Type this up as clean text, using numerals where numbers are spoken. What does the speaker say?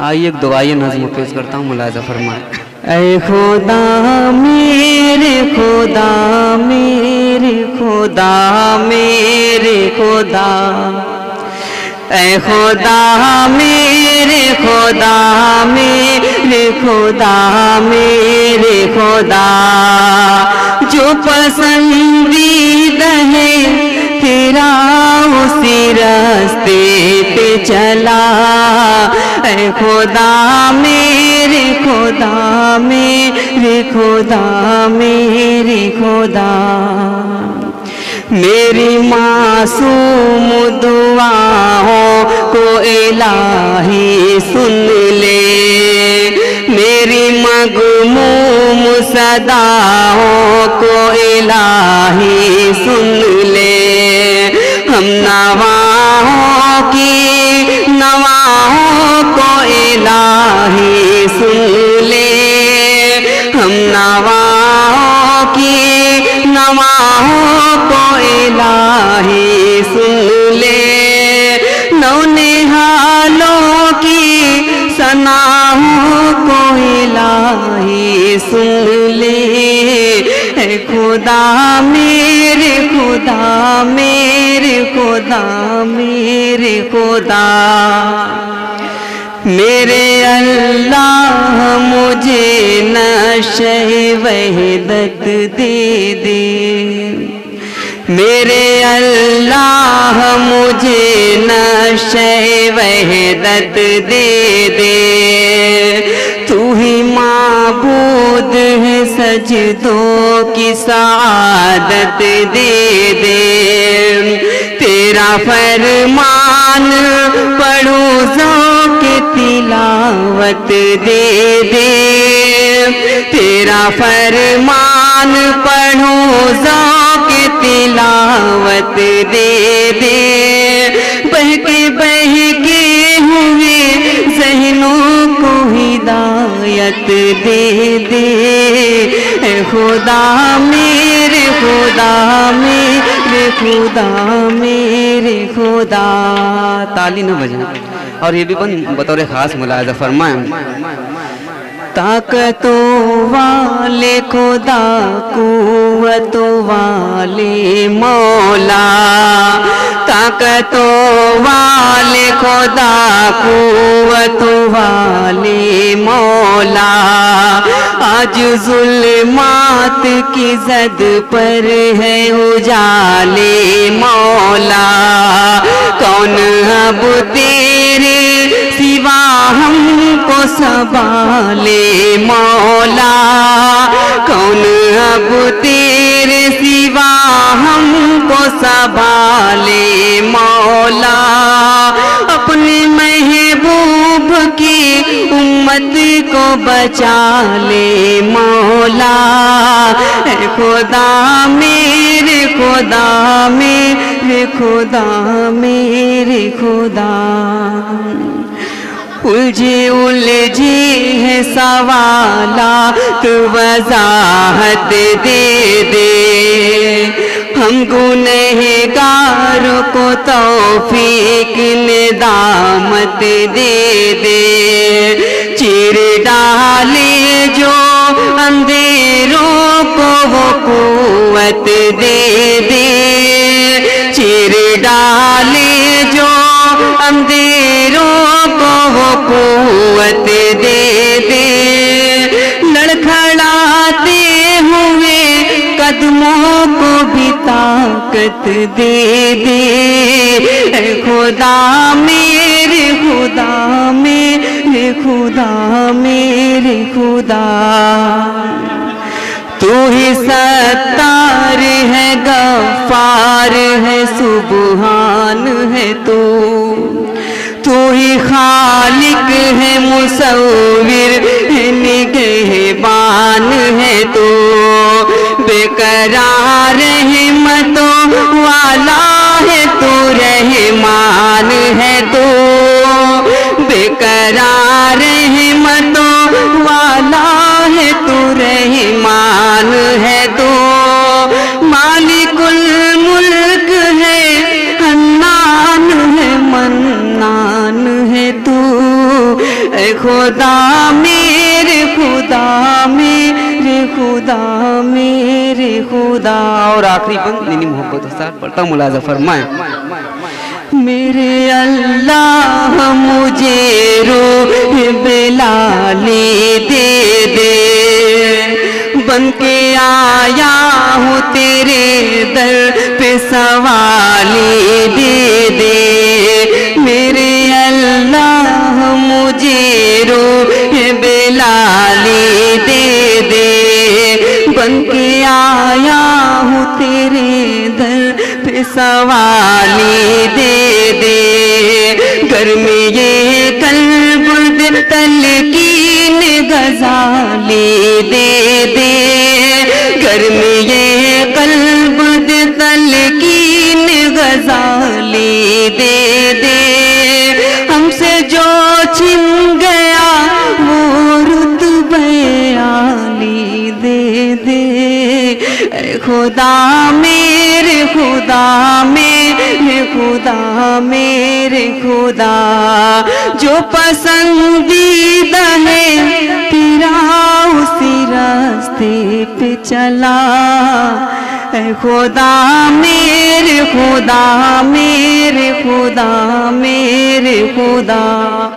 آئیے ایک دعائیہ نظم پیش کرتا ہوں، ملاحظہ فرمائیں۔ اے خدا میرے خدا میرے خدا میرے خدا، اے خدا میرے خدا میرے خدا میرے خدا، جو پسندیدہ ہے تیرا اسی راستے پہ چلا، اے خدا میرے خدا میرے خدا میرے خدا، میری معصوم دعاؤں کو الہی سن لے، میری مغموم صداؤں کو الہی سن لے، ہم نواؤں کی نواؤں کو الہی سن لے، ہم نواؤں کی نواؤں کو الہی سن لے، نو نہالوں کی ثناؤں کو الہی سن لے، اے خدا میرے خدا میرے خدا میرے خدا، میرے اللہ مجھے نشہ وحدت دے دے، میرے اللہ مجھے نشہ وحدت دے دے، تو ہی معبود ہے سجدوں کی سعادت دے دے، تیرا فرمان پڑھوں ذوق تلاوت دے دے، تیرا فرمان پڑھوں ذوق تلاوت دے دے، بہکے ہوئے ذہنوں کو ہدایت دے دے، اے خدا میرے خدا میرے خدا میرے خدا۔ تالی نہ بجائیں، اور یہ بھی بطور خاص ملاحظہ فرمائیں۔ طاقتوں والے خدا قوتوں والے مولا، طاقتوں والے خدا قوتوں والے مولا، آج ظلمات کی زد پر ہے اجالے مولا، کون اب تیرے سوا ہم کو سنبھالے مولا، کون اب تیرے سوا ہم کو سنبھالے مولا، اپنے محبوب کی امت کو بچا لے مولا، اے خدا میرے خدا میرے خدا میرے خدا، الجھی ہے سوالات وضاحت دے دے، ہم گنہگاروں کو توفیق ندامت دے دے، چیر ڈالے جو اندھیروں کو وہ قوت دے دے، چیر ڈالے جو اندھیروں کو وہ قوت دے دے، لڑکھڑاتے ہوئے قدموں کو بھی طاقت دے دے، اے خدا میرے خدا میرے خدا میرے خدا، تو ہی ستار ہے غفار ہے سبحان ہے تو ہی خالق ہے مصور ہے نگہبان ہے تو، بے قرار رحمتوں والا ہے تو رحمان ہے تو، بے قرار رحمتوں والا ہے تو رحمان ہے تو، مالک الملک ہے حنان ہے منان ہے تو، اے خدا میرے خدا. اور آخری بند نینی محبت استاد پڑھتا ہوں، ملاحظہ فرمائیں. میرے اللہ مجھے روح بلالی دے دے، بن کے آیا ہوں تیرے در پہ سوالی دے دے. میرے اللہ مجھے روح بلالی دے دے، بن کے آیا ہوں تیرے در پہ سوالی دے دے. گرمی یہ قلب تلقین غزالی دے دے، گرمی یہ قلب تلقین غزالی دے دے. ہم سے جو چھن گیا وہ رتبہ عالی دے دے. اے خدا میرے خدا میرے خدا میرے خدا، جو پسندیدہ ہے تیرا اسی راستے پہ چلا. اے خدا میرے خدا میرے خدا میرے خدا.